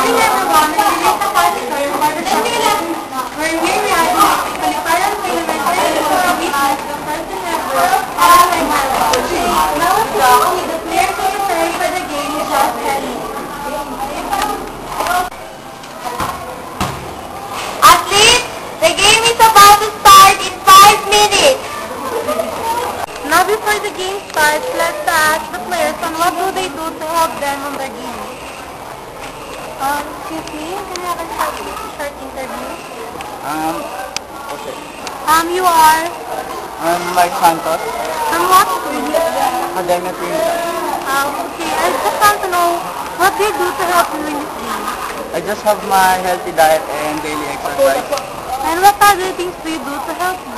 morning, everyone. We're here at the story of Barbershop. We're here we are the Caliparan Elementary School to witness the first and ever online marathon. Now the players who prepared for the game is just heading. Athletes, the game is about to start in 5 minutes. Now before the game starts, let's ask the players on what do they do to help them on their game. Excuse me, can I have a short interview? Okay. You are? I'm Mike Santos. From what school? Academia Trinidad. Okay, I just want to know what do you do to help you in this game? I just have my healthy diet and daily exercise. And what other things do you do to help you?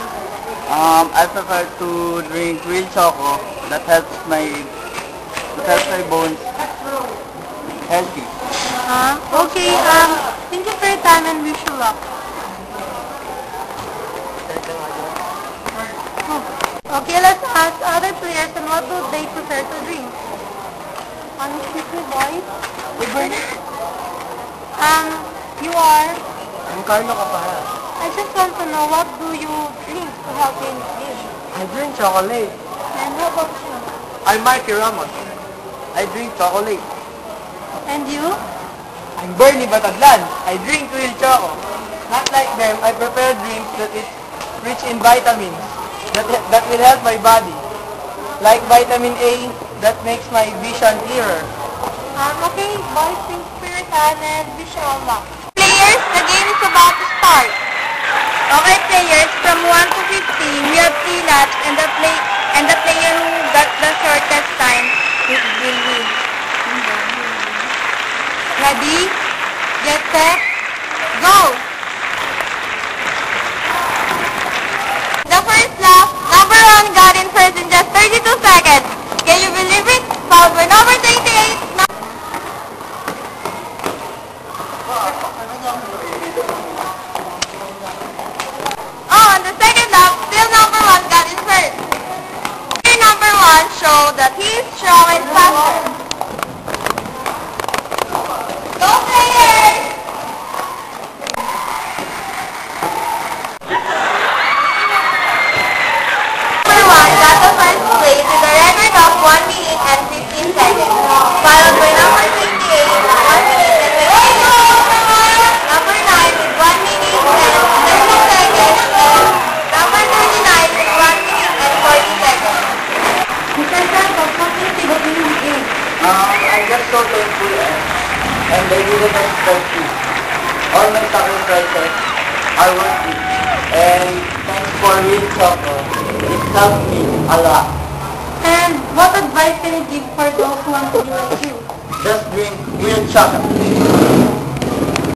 I prefer to drink real choco that helps my bones healthy. Okay, thank you for your time and wish you luck. Okay, let's ask other players on what do they prefer to drink. Excuse me, boys. You are? I'm Carlo Capara. I just want to know what do you drink to help you in this game? I drink chocolate. And how about you? I'm Mikey Ramos. I drink chocolate. And you? I'm Bernie Bataglan. I drink real choco. Not like them, I prepare drinks that is rich in vitamins that will help my body. Like vitamin A that makes my vision clearer. Okay, boys, thanks for your time and wish you all luck. Players, the game is about to start. Okay, players, from 1 to 15, we have 3 laps and the player who got the shortest time will win. Ready? Get set? Go! The first lap, number 1 got in first in just 32 seconds. Can you believe it? Followed by number 28. On the second lap, still number 1 got in first. Number 1 showed that he is strong and faster. Go players! Number 1 got the first place with a record of 1 minute and 15 seconds, followed by number 28 with 1 minute and 15 seconds, number 9 with 1 minute and 30 seconds, and number 39 with 1 minute and 40 seconds. Mr. Santos, what do you think of winning the game? I'm just so thankful and they didn't expect me. All my sacrifices are worth it. And thanks for real choco. It helped me a lot. And what advice can you give for those who want to be like you? Just drink real chocolate.